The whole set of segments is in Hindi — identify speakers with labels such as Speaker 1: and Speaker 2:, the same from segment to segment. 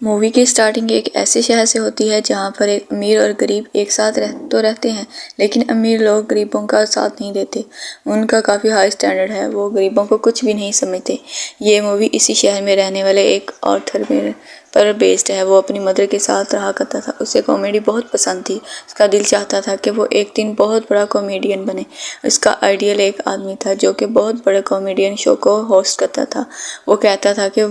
Speaker 1: मूवी की स्टार्टिंग एक ऐसे शहर से होती है जहाँ पर एक अमीर और गरीब एक साथ रहते हैं, लेकिन अमीर लोग गरीबों का साथ नहीं देते। उनका काफ़ी हाई स्टैंडर्ड है, वो गरीबों को कुछ भी नहीं समझते। ये मूवी इसी शहर में रहने वाले एक ऑथर पर बेस्ड है। वो अपनी मदर के साथ रहा करता था। उसे कॉमेडी बहुत पसंद थी। उसका दिल चाहता था कि वो एक दिन बहुत बड़ा कॉमेडियन बने। उसका आइडियल एक आदमी था जो कि बहुत बड़े कॉमेडियन शो को होस्ट करता था। वो कहता था कि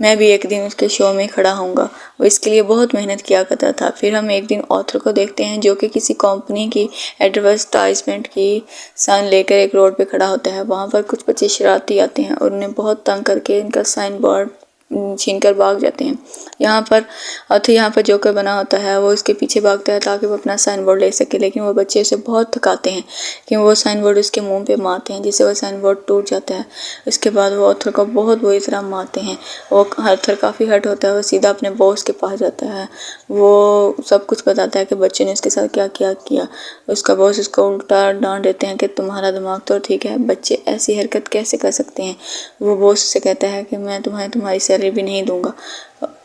Speaker 1: मैं भी एक दिन उसके शो में खड़ा होऊंगा। वो इसके लिए बहुत मेहनत किया करता था। फिर हम एक दिन ऑथर को देखते हैं जो कि किसी कंपनी की एडवर्टाइजमेंट की साइन लेकर एक रोड पे खड़ा होता है। वहाँ पर कुछ बच्चे शरारती आते हैं और उन्हें बहुत तंग करके इनका साइन बोर्ड छीन कर भाग जाते हैं। यहाँ पर जोकर बना होता है। वो उसके पीछे भागता है ताकि वो अपना साइन बोर्ड ले सके, लेकिन वो बच्चे उसे बहुत थकाते हैं कि वो साइन बोर्ड उसके मुंह पे मारते हैं, जिससे वो साइन बोर्ड टूट जाता है। उसके बाद वो ऑथर को बहुत बुरी तरह मारते हैं। वो ऑथर काफ़ी हर्ट होता है। वो सीधा अपने बॉस के पास जाता है। वो सब कुछ बताता है कि बच्चे ने उसके साथ क्या क्या किया। उसका बॉस उसको उल्टा डांट देते हैं कि तुम्हारा दिमाग तो ठीक है, बच्चे ऐसी हरकत कैसे कर सकते हैं। वो बॉस से कहता है कि मैं तुम्हारी सैलरी भी नहीं दूंगा।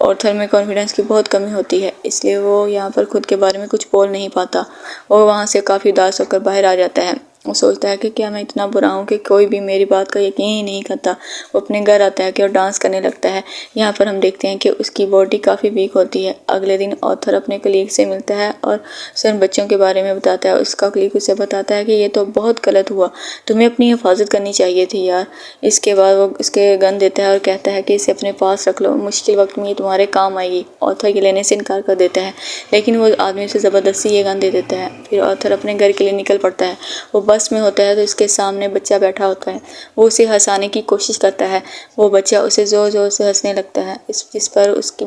Speaker 1: ऑथर में कॉन्फिडेंस की बहुत कमी होती है, इसलिए वो यहाँ पर खुद के बारे में कुछ बोल नहीं पाता। वो वहाँ से काफ़ी उदास होकर बाहर आ जाता है। वो सोचता है कि क्या मैं इतना बुरा हूँ कि कोई भी मेरी बात का यकीन ही नहीं करता। वो अपने घर आता है कि और डांस करने लगता है। यहाँ पर हम देखते हैं कि उसकी बॉडी काफ़ी वीक होती है। अगले दिन ऑथर अपने कलीग से मिलता है और उसे उन बच्चों के बारे में बताता है। उसका कलीग उसे बताता है कि ये तो बहुत गलत हुआ, तुम्हें अपनी हिफाजत करनी चाहिए थी यार। इसके बाद वो उसके गन देता है और कहता है कि इसे अपने पास रख लो, मुश्किल वक्त में ये तुम्हारे काम आएगी। ऑथर ये लेने से इनकार कर देता है, लेकिन वो आदमी उसे ज़बरदस्ती ये गन दे देता है। फिर ऑथर अपने घर के लिए निकल पड़ता है। वो बस में होता है तो इसके सामने बच्चा बैठा होता है। वो उसे हंसाने की कोशिश करता है। वो बच्चा उसे ज़ोर ज़ोर से हंसने लगता है। जिस पर उसकी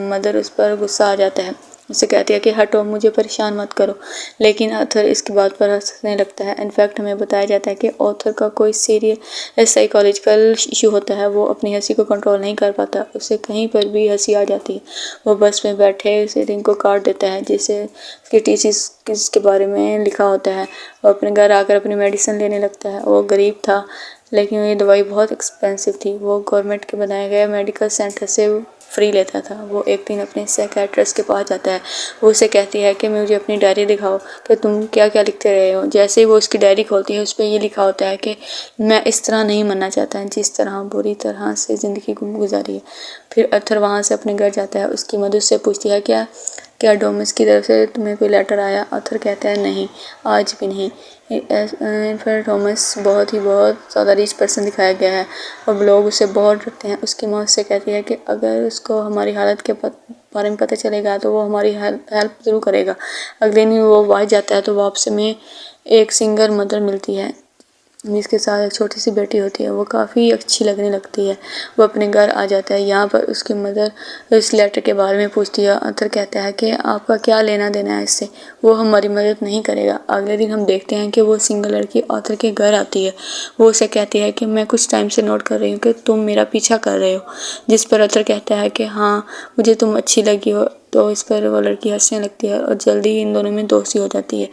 Speaker 1: मदर उस पर गुस्सा आ जाता है। उसे कहती है कि हटो, मुझे परेशान मत करो, लेकिन ऑथर इसकी बात पर हंसने लगता है। इनफैक्ट हमें बताया जाता है कि ऑथर का कोई सीरियस साइकोलॉजिकल इशू होता है। वो अपनी हंसी को कंट्रोल नहीं कर पाता। उसे कहीं पर भी हंसी आ जाती है। वो बस में बैठे उसे रिंग को काट देता है, जिसे उसके टीसीस के बारे में लिखा होता है। वो अपने घर आकर अपनी मेडिसिन लेने लगता है। वो गरीब था, लेकिन ये दवाई बहुत एक्सपेंसिव थी। वो गवर्नमेंट के बनाए गए मेडिकल सेंटर से फ्री लेता था। वो एक दिन अपने साइकियाट्रिस्ट के पास जाता है। वो उसे कहती है कि मुझे अपनी डायरी दिखाओ कि तुम क्या क्या लिखते रहे हो। जैसे ही वो उसकी डायरी खोलती है, उस पर ये लिखा होता है कि मैं इस तरह नहीं मरना चाहता जिस तरह बुरी तरह से ज़िंदगी गुजारी है। फिर अर्थर वहाँ से अपने घर जाता है। उसकी मदद से पूछती है क्या क्या डोमिस की तरफ से तुम्हें कोई लेटर आया। अर्थर कहता है नहीं, आज भी नहीं। फिर थॉमस बहुत ज़्यादा रिच पर्सन दिखाया गया है। अब लोग उससे बहुत डरते हैं। उसकी माँ उससे कहती है कि अगर उसको हमारी हालत के बारे में पता चलेगा तो वो हमारी हेल्प ज़रूर करेगा। अगले दिन वो बाहर जाता है तो वापस में एक सिंगल मदर मिलती है जिसके साथ एक छोटी सी बेटी होती है। वो काफ़ी अच्छी लगने लगती है। वो अपने घर आ जाता है। यहाँ पर उसकी मदर इस लेटर के बारे में पूछती है। अर्थर कहता है कि आपका क्या लेना देना है इससे, वो हमारी मदद नहीं करेगा। अगले दिन हम देखते हैं कि वो सिंगल लड़की अर्थर के घर आती है। वो उसे कहती है कि मैं कुछ टाइम से नोट कर रही हूँ कि तुम मेरा पीछा कर रहे हो। जिस पर अर्थर कहता है कि हाँ, मुझे तुम अच्छी लगी हो। तो इस पर वो लड़की हंसने लगती है और जल्दी ही इन दोनों में दोस्ती हो जाती है।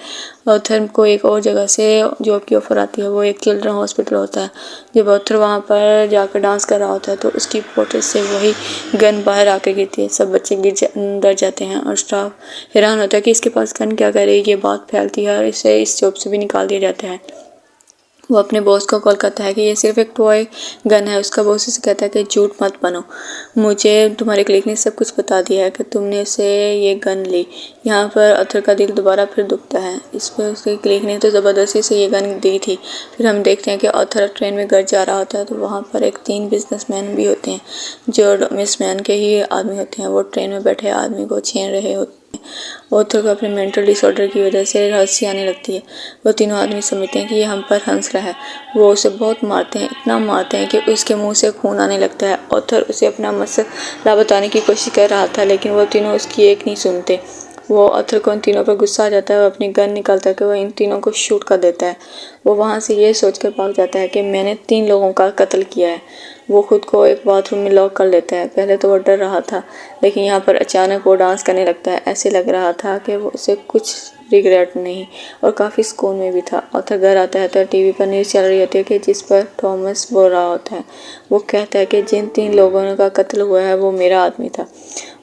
Speaker 1: ऑथर को एक और जगह से जॉब की ऑफर आती है। वो एक चिल्ड्रन हॉस्पिटल होता है। जब ऑथर वहाँ पर जाकर डांस कर रहा होता है तो उसकी पोर्ट्रेट से वही गन बाहर आकर गिरती है। सब बच्चे अंदर जाते हैं और स्टाफ हैरान होता है कि इसके पास गन क्या करेगी। ये बात फैलती है और इसे इस जॉब से भी निकाल दिया जाता है। वो अपने बॉस को कॉल करता है कि ये सिर्फ एक टॉय गन है। उसका बॉस उसे कहता है कि झूठ मत बनो, मुझे तुम्हारे क्लिक ने सब कुछ बता दिया है कि तुमने उसे ये गन ली। यहाँ पर अर्थर का दिल दोबारा फिर दुखता है। इस पर उसके क्लिक ने तो ज़बरदस्ती से ये गन दी थी। फिर हम देखते हैं कि अर्थर ट्रेन में घर जा रहा होता है तो वहाँ पर एक 3 बिजनेसमैन भी होते हैं जो बिजनेसमैन के ही आदमी होते हैं। वो ट्रेन में बैठे आदमी को छीन रहे होते हैं। ऑथर को अपने मेंटल डिसऑर्डर की वजह से हंसी आने लगती है। वो तीनों आदमी समझते हैं कि ये हम पर हंस रहा है। वो उसे बहुत मारते हैं, इतना मारते हैं कि उसके मुंह से खून आने लगता है। ऑथर उसे अपना मसला बताने की कोशिश कर रहा था, लेकिन वो तीनों उसकी एक नहीं सुनते। वो ऑथर को इन तीनों पर गुस्सा आ जाता है। वो अपनी गन निकालता है कि वो इन तीनों को शूट कर देता है। वो वहाँ से ये सोचकर भाग जाता है कि मैंने 3 लोगों का कत्ल किया है। वो खुद को एक बाथरूम में लॉक कर लेता है। पहले तो वो डर रहा था, लेकिन यहाँ पर अचानक वो डांस करने लगता है। ऐसे लग रहा था कि वो उसे कुछ रिग्रेट नहीं और काफ़ी सुकून में भी था। ऑथर घर आता है तो टीवी पर न्यूज़ चल रही होती है कि जिस पर थॉमस बोल रहा होता है। वो कहता है कि जिन 3 लोगों का कत्ल हुआ है वो मेरा आदमी था,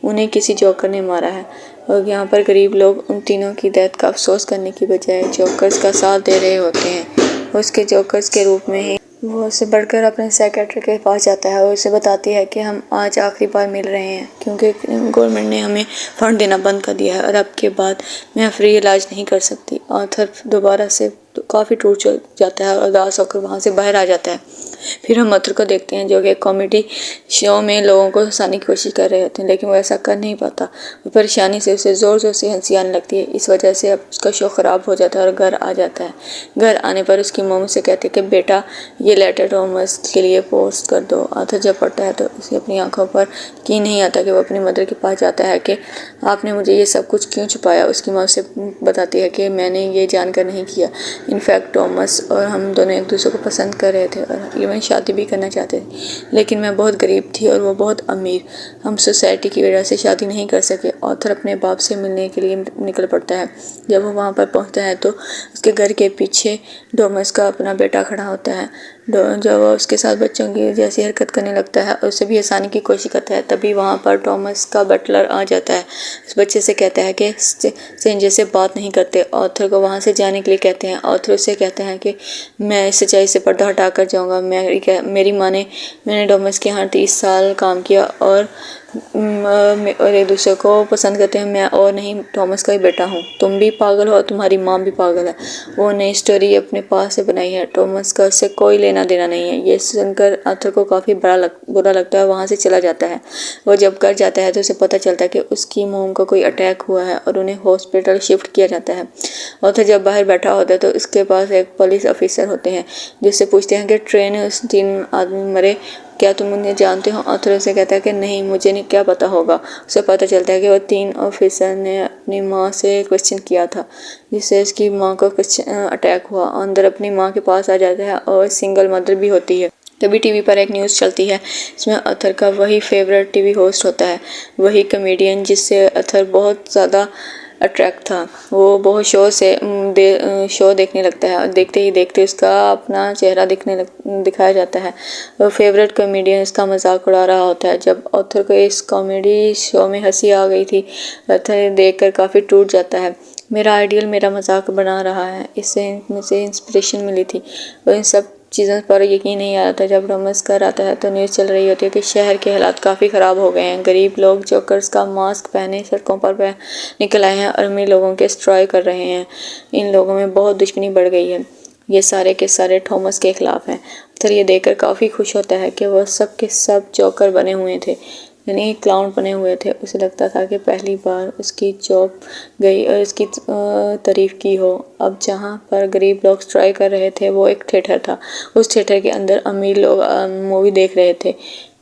Speaker 1: उन्हें किसी जोकर ने मारा है। और यहाँ पर गरीब लोग उन तीनों की डेथ का अफसोस करने की बजाय जोकर्स का साथ दे रहे होते हैं। उसके जोकर्स के रूप में ही वो उससे बढ़कर अपने साइकियाट्रिस्ट के पास जाता है और उसे बताती है कि हम आज आखिरी बार मिल रहे हैं क्योंकि गवर्नमेंट ने हमें फंड देना बंद कर दिया है और अब के बाद मैं फ्री इलाज नहीं कर सकती। ऑथर दोबारा से काफ़ी टूट जाता है और उदास होकर वहाँ से बाहर आ जाता है। फिर हम ऑथर को देखते हैं जो कि कॉमेडी शो में लोगों को हंसाने की कोशिश कर रहे होते हैं, लेकिन वो ऐसा कर नहीं पाता। वो परेशानी से उसे ज़ोर ज़ोर से हंसी आने लगती है। इस वजह से अब उसका शो ख़राब हो जाता है और घर आ जाता है। घर आने पर उसकी मम्मी से कहती है कि बेटा ये लेटर थॉमस के लिए पोस्ट कर दो। ऑथर जब पढ़ता है तो उसे अपनी आंखों पर यकीन नहीं आता कि वो अपनी मदर के पास जाता है कि आपने मुझे ये सब कुछ क्यों छुपाया। उसकी माँ उसे बताती है कि मैंने ये जानकर नहीं किया, इनफैक्ट थॉमस और हम दोनों एक दूसरे को पसंद कर रहे थे और इवन शादी भी करना चाहते थे, लेकिन मैं बहुत गरीब थी और वो बहुत अमीर। हम सोसाइटी की वजह से शादी नहीं कर सके। ऑथर अपने बाप से मिलने के लिए निकल पड़ता है। जब वो वहाँ पर पहुँचता है तो उसके घर के पीछे थॉमस का अपना बेटा खड़ा होता है। जब वो उसके साथ बच्चों की जैसी हरकत करने लगता है और उसे भी हंसाने की कोशिश करता है, तभी वहाँ पर थॉमस का बटलर आ जाता है। उस बच्चे से कहता है कि स्ट्रेंजर से बात नहीं करते। ऑथर को वहाँ से जाने के लिए कहते हैं। ऑथर उससे कहते हैं कि मैं इस सच्चाई से पर्दा हटा कर जाऊँगा। मेरी माँ ने मैंने थॉमस के यहाँ 30 साल काम किया और एक दूसरे को पसंद करते हैं। मैं और नहीं थॉमस का ही बेटा हूँ। तुम भी पागल हो और तुम्हारी माँ भी पागल है। वो नई स्टोरी अपने पास से बनाई है। थॉमस का उससे कोई लेना देना नहीं है। ये सुनकर आर्थर को काफ़ी बुरा लगता है। वहाँ से चला जाता है। वो जब घर जाता है तो उसे पता चलता है कि उसकी मोम को कोई अटैक हुआ है और उन्हें हॉस्पिटल शिफ्ट किया जाता है। आर्थर जब बाहर बैठा होता है तो उसके पास एक पुलिस ऑफिसर होते हैं जिससे पूछते हैं कि ट्रेन में उस 3 आदमी मरे, क्या तुम उन्हें जानते हो। आर्थर उसे कहता है कि नहीं, मुझे नहीं क्या पता होगा। उसे पता चलता है कि वो 3 ऑफिसर ने अपनी माँ से क्वेश्चन किया था जिससे उसकी माँ को अटैक हुआ। अंदर अपनी माँ के पास आ जाता है और सिंगल मदर भी होती है। तभी टीवी पर एक न्यूज़ चलती है। इसमें आर्थर का वही फेवरेट टीवी होस्ट होता है, वही कॉमेडियन जिससे आर्थर बहुत ज़्यादा अट्रैक्ट था। वो बहुत शो देखने लगता है और देखते ही देखते उसका अपना चेहरा दिखाया जाता है। वो फेवरेट कॉमेडियन इसका मजाक उड़ा रहा होता है। जब आर्थर को इस कॉमेडी शो में हंसी आ गई थी, आर्थर देखकर काफ़ी टूट जाता है। मेरा आइडियल मेरा मजाक बना रहा है, इससे मुझे इंस्पिरेशन मिली थी। और इन सब चीज़ों पर यकीन नहीं आ रहा था। जब थॉमस घर आता है तो न्यूज़ चल रही होती है कि शहर के हालात काफ़ी ख़राब हो गए हैं। गरीब लोग जोकर्स का मास्क पहने सड़कों पर निकल आए हैं और अमीर लोगों के स्ट्रॉय कर रहे हैं। इन लोगों में बहुत दुश्मनी बढ़ गई है। ये सारे के सारे थॉमस के खिलाफ हैं। आर्थर ये देखकर काफ़ी खुश होता है कि वह सब के सब जोकर बने हुए थे, यानी क्लाउन बने हुए थे। उसे लगता था कि पहली बार उसकी जॉब गई और उसकी तारीफ की हो। अब जहाँ पर गरीब लोग स्ट्राइक कर रहे थे वो एक थिएटर था। उस थिएटर के अंदर अमीर लोग मूवी देख रहे थे।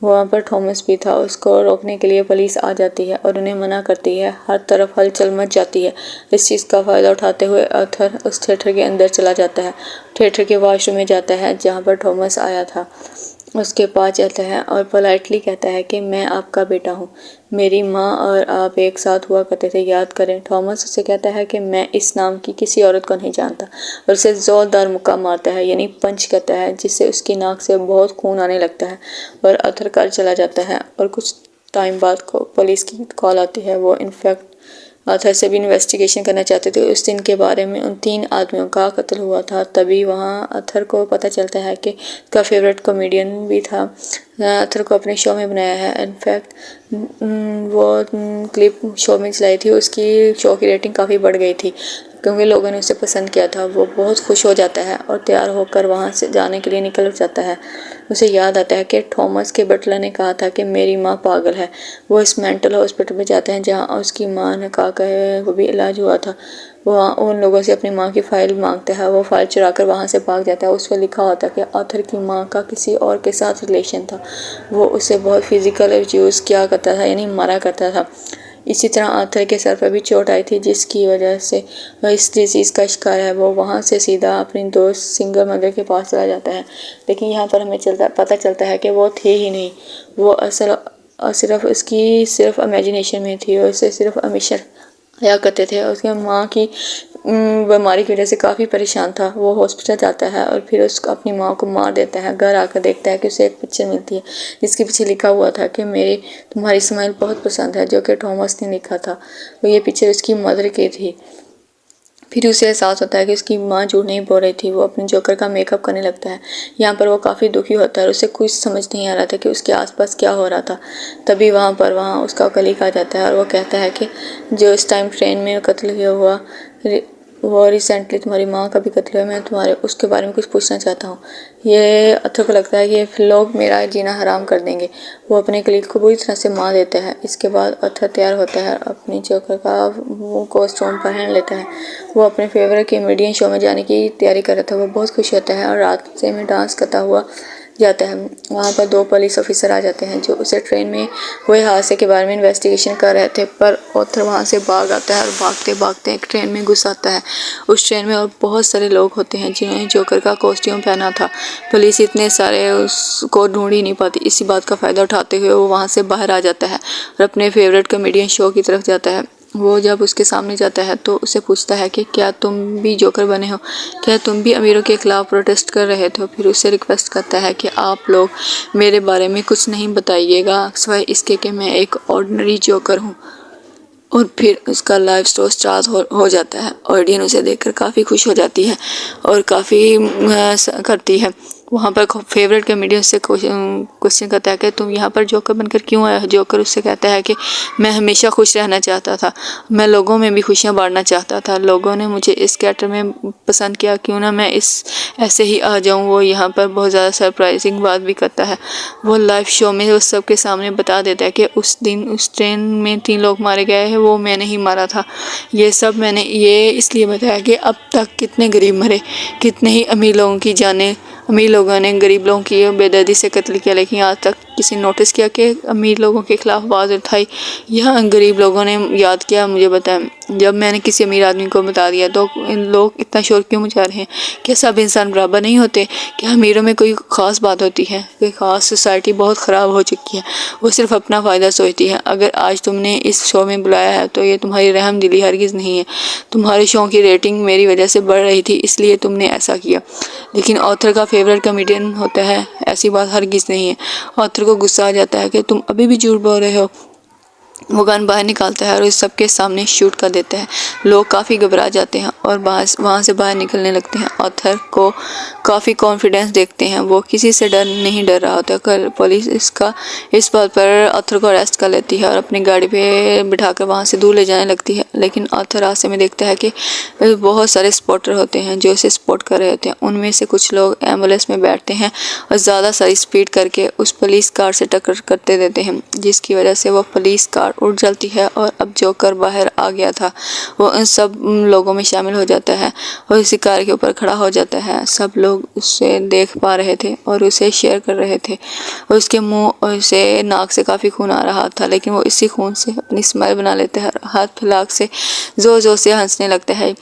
Speaker 1: वहाँ पर थॉमस भी था। उसको रोकने के लिए पुलिस आ जाती है और उन्हें मना करती है। हर तरफ हलचल मच जाती है। इस चीज़ का फ़ायदा उठाते हुए आर्थर उस थिएटर के अंदर चला जाता है। थिएटर के वॉशरूम में जाता है जहाँ पर थॉमस आया था। उसके पास जाता है और पोलाइटली कहता है कि मैं आपका बेटा हूँ, मेरी माँ और आप एक साथ हुआ करते थे, याद करें। थॉमस उसे कहता है कि मैं इस नाम की किसी औरत को नहीं जानता और उसे ज़ोरदार मुक्का मारता है, यानी पंच करता है, जिससे उसकी नाक से बहुत खून आने लगता है और आर्थर घर चला जाता है। और कुछ टाइम बाद पुलिस की कॉल आती है। वो इनफैक्ट आर्थर से भी इन्वेस्टिगेशन करना चाहते थे उस दिन के बारे में। उन 3 आदमियों का कत्ल हुआ था। तभी वहाँ आर्थर को पता चलता है कि उसका फेवरेट कॉमेडियन भी था। आर्थर को अपने शो में बनाया है। इनफैक्ट वो क्लिप शो में चलाई थी, उसकी शो की रेटिंग काफ़ी बढ़ गई थी क्योंकि लोगों ने उसे पसंद किया था। वो बहुत खुश हो जाता है और तैयार होकर वहाँ से जाने के लिए निकल जाता है। उसे याद आता है कि थॉमस के बटलर ने कहा था कि मेरी माँ पागल है। वो इस मेंटल हॉस्पिटल में जाते हैं जहाँ उसकी माँ ने कहा को भी इलाज हुआ था। वो उन लोगों से अपनी माँ की फ़ाइल मांगता है। वो फ़ाइल चुरा कर वहाँ से भाग जाता है। उस पर लिखा होता है कि आर्थर की माँ का किसी और के साथ रिलेशन था। वो उसे बहुत फिजिकल अब्यूज़ किया करता था, यानी मारा करता था। इसी तरह आर्थर के सर पर भी चोट आई थी जिसकी वजह से वह इस डिजीज़ का शिकार है। वो वहाँ से सीधा अपनी दोस्त सिंगल मदर के पास चला जाता है, लेकिन यहाँ पर हमें पता चलता है कि वो थे ही नहीं। वो सिर्फ उसकी सिर्फ इमेजिनेशन में थी और उसे सिर्फ हमेशा आया करते थे। उसकी माँ की बीमारी की वजह से काफ़ी परेशान था। वो हॉस्पिटल जाता है और फिर उसको अपनी माँ को मार देता है। घर आकर देखता है कि उसे एक पिक्चर मिलती है जिसके पीछे लिखा हुआ था कि मेरी तुम्हारी स्माइल बहुत पसंद है, जो कि थॉमस ने लिखा था। तो ये पिक्चर उसकी मदर की थी। फिर उसे एहसास होता है कि उसकी माँ झूठ नहीं बोल रही थी। वो अपने जोकर का मेकअप करने लगता है। यहाँ पर वो काफ़ी दुखी होता है और उसे कुछ समझ नहीं आ रहा था कि उसके आसपास क्या हो रहा था। तभी वहाँ उसका कलीग आ जाता है और वो कहता है कि जो इस टाइम ट्रेन में कत्ल हुआ वो रिसेंटली तुम्हारी माँ का भी कत्ल हुआ, मैं तुम्हारे उसके बारे में कुछ पूछना चाहता हूँ। ये अथर को लगता है कि लोग मेरा जीना हराम कर देंगे। वो अपने कलीग को बुरी तरह से मार देता है। इसके बाद अथर तैयार होता है, अपनी जोकर का वो कॉस्ट्यूम पहन लेता है। वो अपने फेवरेट कॉमेडियन शो में जाने की तैयारी कर रहा था। वो बहुत खुश होता है और रात से में डांस करता हुआ जाता है। वहाँ पर 2 पुलिस ऑफिसर आ जाते हैं जो उसे ट्रेन में हुए हादसे के बारे में इन्वेस्टिगेशन कर रहे थे, पर ऑथर वहाँ से भाग आता है और भागते भागते एक ट्रेन में घुस आता है। उस ट्रेन में और बहुत सारे लोग होते हैं जिन्होंने जोकर का कॉस्ट्यूम पहना था। पुलिस इतने सारे उसको ढूंढ ही नहीं पाती। इसी बात का फ़ायदा उठाते हुए वो वहाँ से बाहर आ जाता है और अपने फेवरेट कॉमेडियन शो की तरफ जाता है। वो जब उसके सामने जाता है तो उसे पूछता है कि क्या तुम भी जोकर बने हो, क्या तुम भी अमीरों के खिलाफ प्रोटेस्ट कर रहे थे। फिर उसे रिक्वेस्ट करता है कि आप लोग मेरे बारे में कुछ नहीं बताइएगा सिवाय इसके कि मैं एक ऑर्डिनरी जोकर हूँ। और फिर उसका लाइव शो स्टार्ट हो जाता है। ऑडियंस उसे देखकर काफ़ी खुश हो जाती है और काफ़ी करती है। वहाँ पर फेवरेट कॉमेडियन से क्वेश्चन करता है कि तुम यहाँ पर जोकर बनकर क्यों आया हो। जोकर उससे कहता है कि मैं हमेशा खुश रहना चाहता था, मैं लोगों में भी खुशियाँ बांटना चाहता था। लोगों ने मुझे इस कैरेक्टर में पसंद किया, क्यों ना मैं इस ऐसे ही आ जाऊँ। वो यहाँ पर बहुत ज़्यादा सरप्राइजिंग बात भी करता है। वो लाइव शो में वो सबके सामने बता देता है कि उस दिन उस ट्रेन में 3 लोग मारे गए हैं, वो मैंने ही मारा था। ये सब मैंने ये इसलिए बताया कि अब तक कितने गरीब मरे, कितने ही अमीर लोगों की जानें अमीर लोगों ने गरीब लोगों की बेदर्दी से कत्ल किया, लेकिन आज तक किसी नोटिस किया कि अमीर लोगों के खिलाफ आवाज़ उठाई या गरीब लोगों ने याद किया मुझे बताएं। जब मैंने किसी अमीर आदमी को बता दिया तो इन लोग इतना शोर क्यों मचा रहे हैं? क्या सब इंसान बराबर नहीं होते? क्या अमीरों में कोई ख़ास बात होती है? कोई ख़ास सोसाइटी बहुत ख़राब हो चुकी है, वो सिर्फ अपना फ़ायदा सोचती है। अगर आज तुमने इस शो में बुलाया है तो ये तुम्हारी रहम दिली हरगिज़ नहीं है। तुम्हारे शो की रेटिंग मेरी वजह से बढ़ रही थी, इसलिए तुमने ऐसा किया। लेकिन ऑथर का फेवरेट कॉमेडियन होता है, ऐसी बात हरगिज़ नहीं है। ऑथर को गुस्सा आ जाता है कि तुम अभी भी झूठ बोल रहे हो। वो गन बाहर निकालता है और इस सबके सामने शूट कर देता है। लोग काफ़ी घबरा जाते हैं और वहाँ से बाहर निकलने लगते हैं। ऑथर को काफ़ी कॉन्फिडेंस देखते हैं, वो किसी से नहीं डर रहा होता। कल पुलिस इस बात पर ऑथर को अरेस्ट कर लेती है और अपनी गाड़ी पे बिठाकर वहाँ से दूर ले जाने लगती है। लेकिन ऑथर रास्ते में देखता है कि बहुत सारे स्पॉटर होते हैं जो उसे स्पॉट कर रहे होते हैं। उनमें से कुछ लोग एम्बुलेंस में बैठते हैं और ज़्यादा सारी स्पीड करके उस पुलिस कार से टक्कर करते देते हैं, जिसकी वजह से वो पुलिस कार उड़ जाती है। और अब जोकर बाहर आ गया था, वो उन सब लोगों में शामिल हो जाता है और उसी कार के ऊपर खड़ा हो जाता है। सब लोग उसे देख पा रहे थे और उसे शेयर कर रहे थे। और उसके मुंह और से नाक से काफ़ी खून आ रहा था, लेकिन वो इसी खून से अपनी स्माइल बना लेता है और हाथ फैलाक से ज़ोर ज़ोर से हंसने लगता है।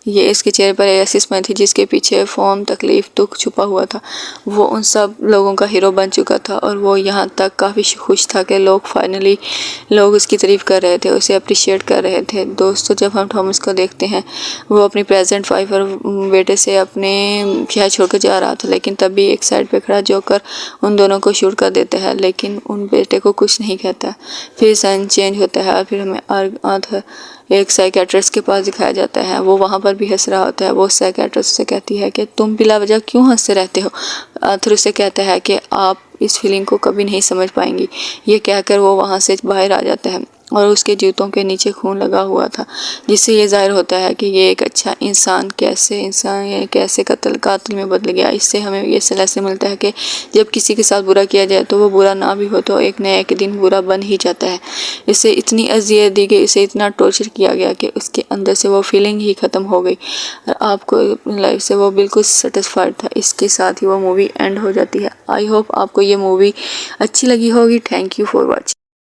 Speaker 1: ये इसके चेहरे पर ऐसी स्माइल थी जिसके पीछे फोम, तकलीफ, दुख छुपा हुआ था। वो उन सब लोगों का हीरो बन चुका था और वो यहाँ तक काफ़ी खुश था कि लोग उसकी तारीफ़ कर रहे थे, उसे अप्रिशिएट कर रहे थे। दोस्तों, जब हम थॉमस को देखते हैं, वो अपनी प्रेजेंट वाइफ और बेटे से अपने शहर छोड़कर जा रहा था, लेकिन तभी एक साइड पे खड़ा जोकर उन दोनों को शूट कर देता है, लेकिन उन बेटे को कुछ नहीं कहता। फिर सन चेंज होता है और फिर हमें आर्थर एक साइकेट्रिस्ट के पास दिखाया जाता है। वो वहाँ पर भी हंस रहा होता है। वो साइकेट्रिस्ट से कहती है कि तुम बिला वजह क्यों हंसते रहते हो। आर्थर उसे कहता है कि आप इस फीलिंग को कभी नहीं समझ पाएंगी। ये कहकर वो वहाँ से बाहर आ जाता है और उसके जूतों के नीचे खून लगा हुआ था, जिससे ये जाहिर होता है कि ये एक अच्छा इंसान कैसे कातिल में बदल गया। इससे हमें ये लेसन मिलता है कि जब किसी के साथ बुरा किया जाए तो वो बुरा ना भी हो तो एक न एक दिन बुरा बन ही जाता है। इसे इतनी अजियत दी गई, इसे इतना टॉर्चर किया गया कि उसके अंदर से वो फीलिंग ही ख़त्म हो गई और आपको अपनी लाइफ से वो बिल्कुल सेटिस्फाइड था। इसके साथ ही वो मूवी एंड हो जाती है। आई होप आपको ये मूवी अच्छी लगी होगी। Thank you for watching.